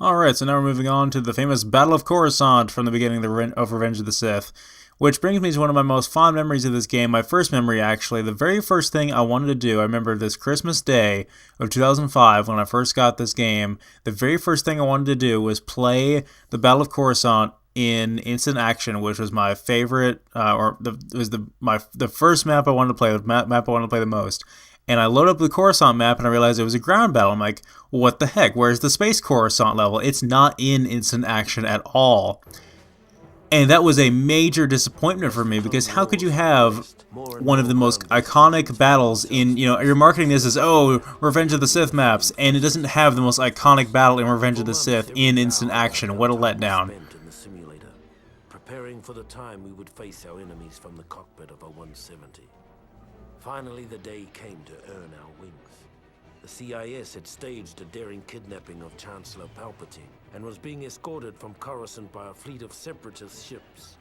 Alright, so now we're moving on to the famous Battle of Coruscant from the beginning of Revenge of the Sith. Which brings me to one of my most fond memories of this game, my first memory actually. The very first thing I wanted to do, I remember this Christmas day of 2005 when I first got this game, the very first thing I wanted to do was play the Battle of Coruscant in instant action, which was my favorite, the first map I wanted to play, the map I wanted to play the most. And I load up the Coruscant map and I realized it was a ground battle. I'm like, what the heck? Where's the Space Coruscant level? It's not in instant action at all. And that was a major disappointment for me, because how could you have one of the most iconic battles in, you're marketing this as, oh, Revenge of the Sith maps, and it doesn't have the most iconic battle in Revenge of the Sith in instant action. What a letdown. Preparing for the time we would face our enemies from the cockpit of a 170. Finally, the day came to earn our wings. The CIS had staged a daring kidnapping of Chancellor Palpatine and was being escorted from Coruscant by a fleet of separatist ships.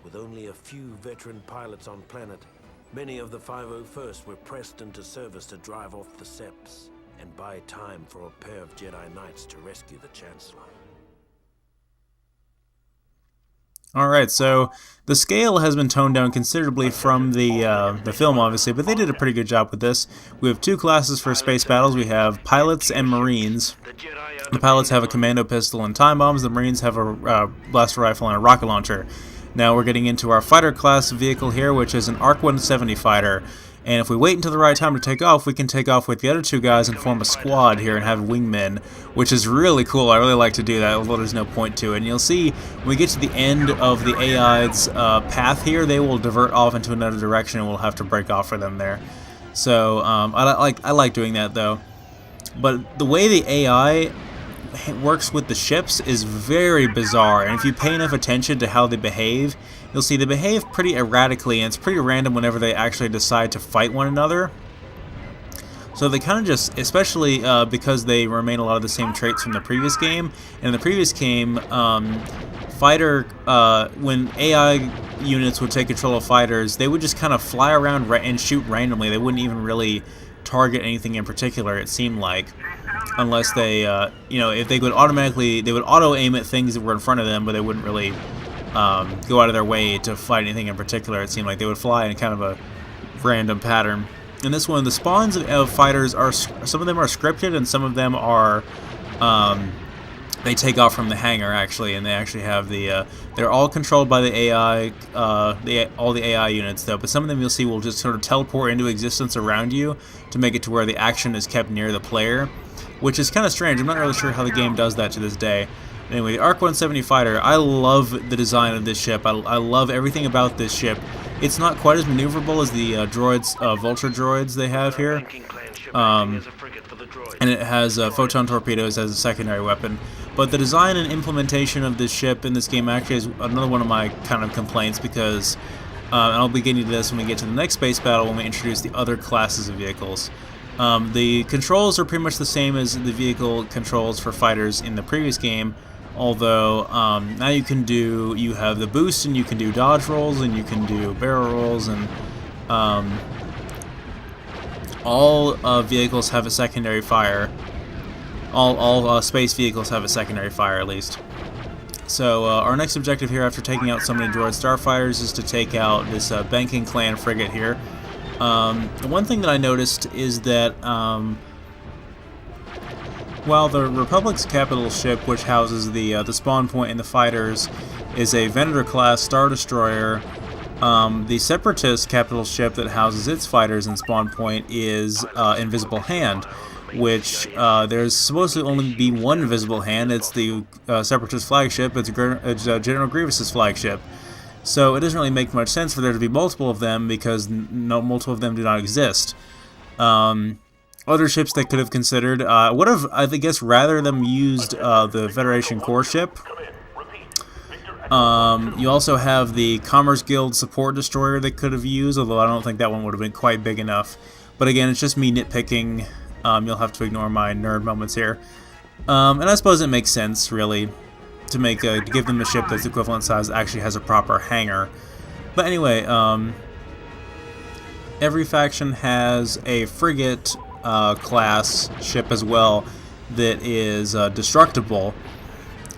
With only a few veteran pilots on planet, many of the 501st were pressed into service to drive off the Seps and buy time for a pair of Jedi Knights to rescue the Chancellor. Alright, so the scale has been toned down considerably from the film, obviously, but they did a pretty good job with this. We have two classes for space battles. We have pilots and marines. The pilots have a commando pistol and time bombs. The marines have a blaster rifle and a rocket launcher. Now we're getting into our fighter class vehicle here, which is an ARC 170 fighter. And if we wait until the right time to take off, we can take off with the other two guys and form a squad here and have wingmen, which is really cool. I really like to do that, although there's no point to it. And you'll see when we get to the end of the AI's path here, they will divert off into another direction and we'll have to break off for them there. So I like doing that, though. But the way the AI works with the ships is very bizarre, and if you pay enough attention to how they behave, you'll see they behave pretty erratically, and it's pretty random whenever they actually decide to fight one another. So they kind of just, especially because they remain a lot of the same traits from the previous game. And in the previous game, when AI units would take control of fighters, they would just kind of fly around and shoot randomly. They wouldn't even really target anything in particular, it seemed like. Unless they, if they would they would auto-aim at things that were in front of them, but they wouldn't really go out of their way to fight anything in particular. It seemed like they would fly in kind of a random pattern. In this one, the spawns of fighters some of them are scripted, and some of them are, they take off from the hangar, actually, and they actually have they're all controlled by the AI, all the AI units, though, but some of them you'll see will just sort of teleport into existence around you to make it to where the action is kept near the player, which is kind of strange. I'm not really sure how the game does that to this day. Anyway, the ARC 170 fighter, I love the design of this ship. I love everything about this ship. It's not quite as maneuverable as the Vulture droids they have here. And it has photon torpedoes as a secondary weapon. But the design and implementation of this ship in this game actually is another one of my kind of complaints, because and I'll be getting to this when we get to the next space battle, when we introduce the other classes of vehicles. The controls are pretty much the same as the vehicle controls for fighters in the previous game, although now you have the boost, and you can do dodge rolls, and you can do barrel rolls, and all vehicles have a secondary fire. All space vehicles have a secondary fire, at least. So our next objective here, after taking out so many droid starfighters, is to take out this Banking Clan frigate here. The one thing that I noticed is that while the Republic's capital ship, which houses the spawn point and the fighters, is a Venator-class Star Destroyer, the Separatist capital ship that houses its fighters and spawn point is Invisible Hand, which there's supposed to only be one Invisible Hand. It's the Separatist flagship. It's General Grievous's flagship. So it doesn't really make much sense for there to be multiple of them, because multiple of them do not exist. Other ships they could have considered would have, I guess, rather them used the Federation core ship. You also have the Commerce Guild support destroyer they could have used, although I don't think that one would have been quite big enough. But again, it's just me nitpicking. You'll have to ignore my nerd moments here. And I suppose it makes sense, really, to give them a ship that's equivalent size that actually has a proper hangar. But anyway, every faction has a frigate class ship as well, that is destructible.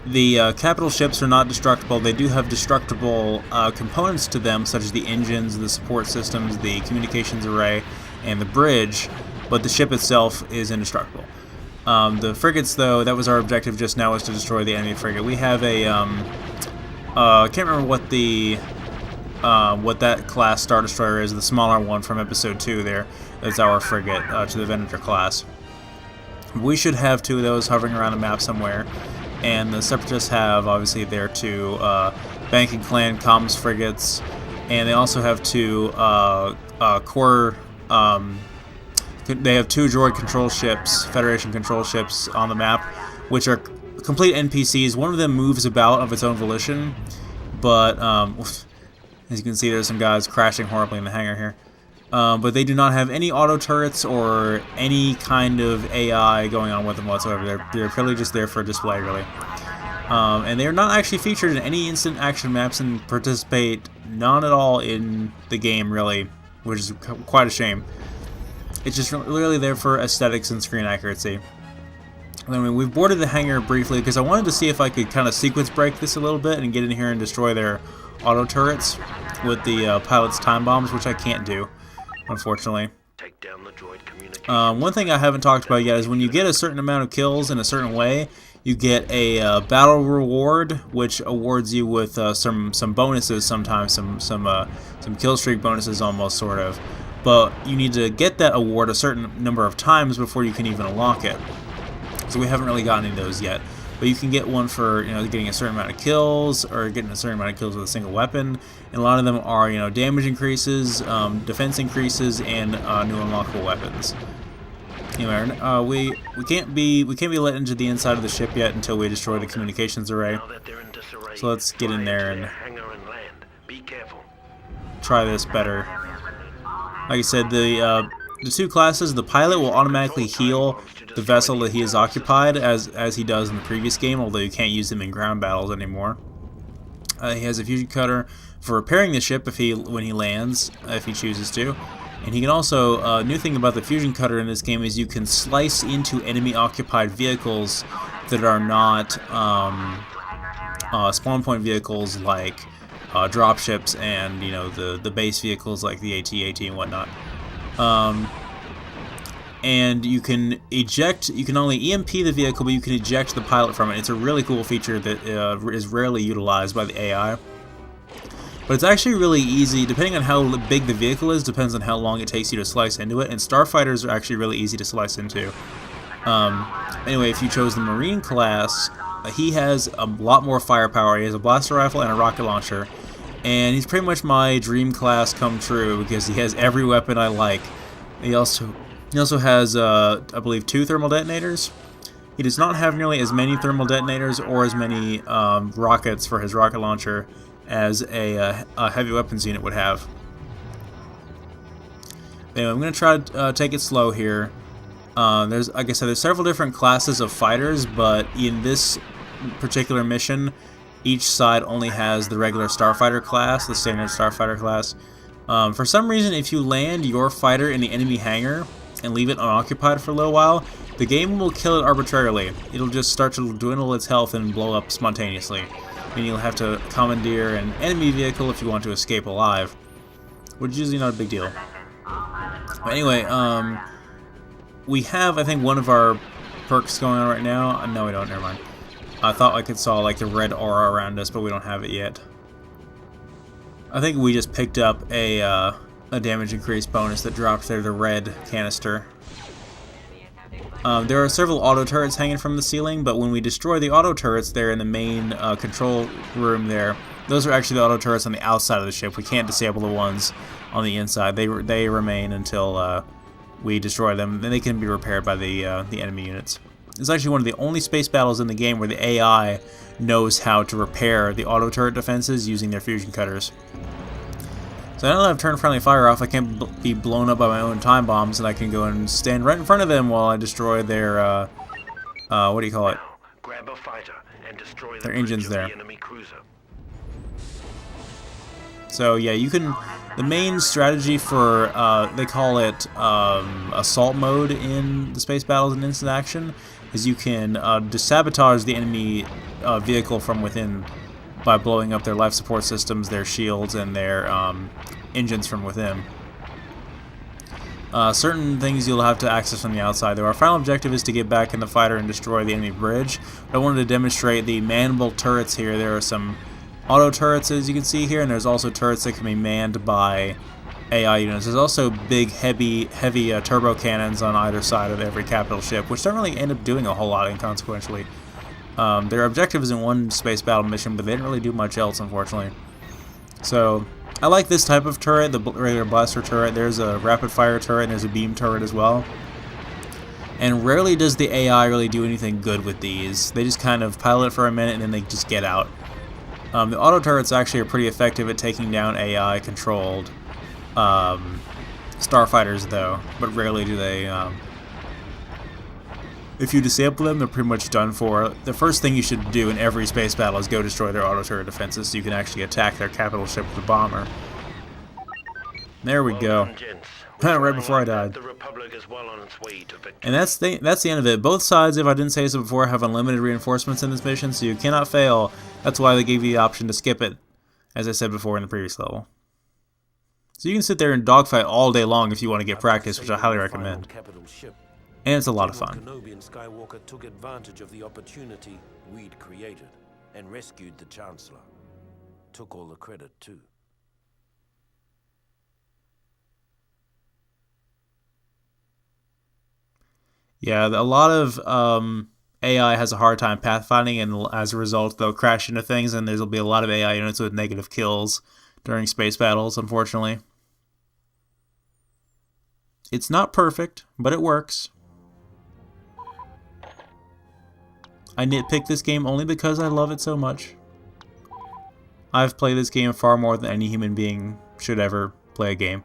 The capital ships are not destructible. They do have destructible components to them, such as the engines, the support systems, the communications array, and the bridge, but the ship itself is indestructible. The frigates, though, that was our objective just now, was to destroy the enemy frigate. We have a, I can't remember what that class Star Destroyer is, the smaller one from Episode 2 there. That's our frigate, to the Venator class. We should have 2 of those hovering around the map somewhere. And the Separatists have, obviously, their 2 Banking Clan comms frigates. And they also have 2 core... they have 2 droid control ships, Federation control ships on the map, which are complete NPCs. One of them moves about of its own volition, but as you can see, there's some guys crashing horribly in the hangar here. But they do not have any auto turrets or any kind of AI going on with them whatsoever. They're purely just there for display, really. And they're not actually featured in any instant action maps and participate none at all in the game, really, which is quite a shame. It's just really there for aesthetics and screen accuracy. I mean, we've boarded the hangar briefly because I wanted to see if I could kind of sequence break this a little bit and get in here and destroy their auto turrets with the pilot's time bombs, which I can't do, unfortunately. Take down the droid one thing I haven't talked about yet is when you get a certain amount of kills in a certain way, you get a battle reward, which awards you with some bonuses sometimes, some kill streak bonuses almost, sort of. But you need to get that award a certain number of times before you can even unlock it. So we haven't really gotten any of those yet. But you can get one for, getting a certain amount of kills, or getting a certain amount of kills with a single weapon. And a lot of them are, damage increases, defense increases, and new unlockable weapons. Anyway, we can't be let into the inside of the ship yet until we destroy the communications array. So let's get in there and try this better. Like I said, the 2 classes, the pilot will automatically heal the vessel that he has occupied, as he does in the previous game, although you can't use him in ground battles anymore. He has a fusion cutter for repairing the ship when he lands, if he chooses to. And he can also, new thing about the fusion cutter in this game is you can slice into enemy-occupied vehicles that are not spawn point vehicles like dropships and the base vehicles like the AT and whatnot. And you can eject. You can only EMP the vehicle, but you can eject the pilot from it. It's a really cool feature that is rarely utilized by the AI. But it's actually really easy, depending on how big the vehicle is, depends on how long it takes you to slice into it. And starfighters are actually really easy to slice into. Anyway, if you chose the Marine class, he has a lot more firepower. He has a blaster rifle and a rocket launcher. And he's pretty much my dream class come true because he has every weapon I like. He also has, I believe, 2 thermal detonators. He does not have nearly as many thermal detonators or as many rockets for his rocket launcher as a heavy weapons unit would have. Anyway, I'm going to try to take it slow here. Like I said, there's several different classes of fighters, but in this particular mission, each side only has the regular starfighter class, the standard starfighter class. For some reason, if you land your fighter in the enemy hangar and leave it unoccupied for a little while, the game will kill it arbitrarily. It'll just start to dwindle its health and blow up spontaneously. And you'll have to commandeer an enemy vehicle if you want to escape alive, which is usually not a big deal. But anyway, we have, I think, one of our perks going on right now. No, we don't. Never mind. I thought I could saw like the red aura around us, but we don't have it yet. I think we just picked up a damage increase bonus that dropped there, the red canister. There are several auto turrets hanging from the ceiling, but when we destroy the auto turrets there in the main control room there, those are actually the auto turrets on the outside of the ship. We can't disable the ones on the inside. They remain until we destroy them. Then they can be repaired by the enemy units. It's actually one of the only space battles in the game where the AI knows how to repair the auto turret defenses using their fusion cutters. So now that I've turned friendly fire off, I can't be blown up by my own time bombs, and I can go and stand right in front of them while I destroy their, what do you call it? Grab a fighter and destroy their engines there. The enemy cruiser. So yeah, you can, the main strategy for, they call it assault mode in the space battles and instant action, is you can just sabotage the enemy vehicle from within by blowing up their life support systems, their shields, and their engines from within. Certain things you'll have to access from the outside, though. Our final objective is to get back in the fighter and destroy the enemy bridge. I wanted to demonstrate the mannable turrets here. There are some auto turrets, as you can see here, and there's also turrets that can be manned by AI units. There's also big, heavy turbo cannons on either side of every capital ship, which don't really end up doing a whole lot inconsequentially. Their objective is in one space battle mission, but they didn't really do much else, unfortunately. So I like this type of turret, the regular blaster turret. There's a rapid fire turret and there's a beam turret as well. And rarely does the AI really do anything good with these. They just kind of pilot it for a minute and then they just get out. The auto turrets actually are pretty effective at taking down AI controlled starfighters though, but rarely do they. If you disable them, they're pretty much done for. The first thing you should do in every space battle is go destroy their auto turret defenses so you can actually attack their capital ship with a bomber. There we go. Right before I died. And that's the end of it. Both sides, if I didn't say so before, have unlimited reinforcements in this mission, so you cannot fail. That's why they gave you the option to skip it, as I said before in the previous level. So you can sit there and dogfight all day long if you want to get practice, which I highly recommend. And it's a lot of fun. Kenobi and Skywalker took advantage of the opportunity we'd created and rescued the Chancellor. Took all the credit too. Yeah, a lot of AI has a hard time pathfinding, and as a result, they'll crash into things, and there'll be a lot of AI units with negative kills during space battles, unfortunately. It's not perfect, but it works. I nitpick this game only because I love it so much. I've played this game far more than any human being should ever play a game.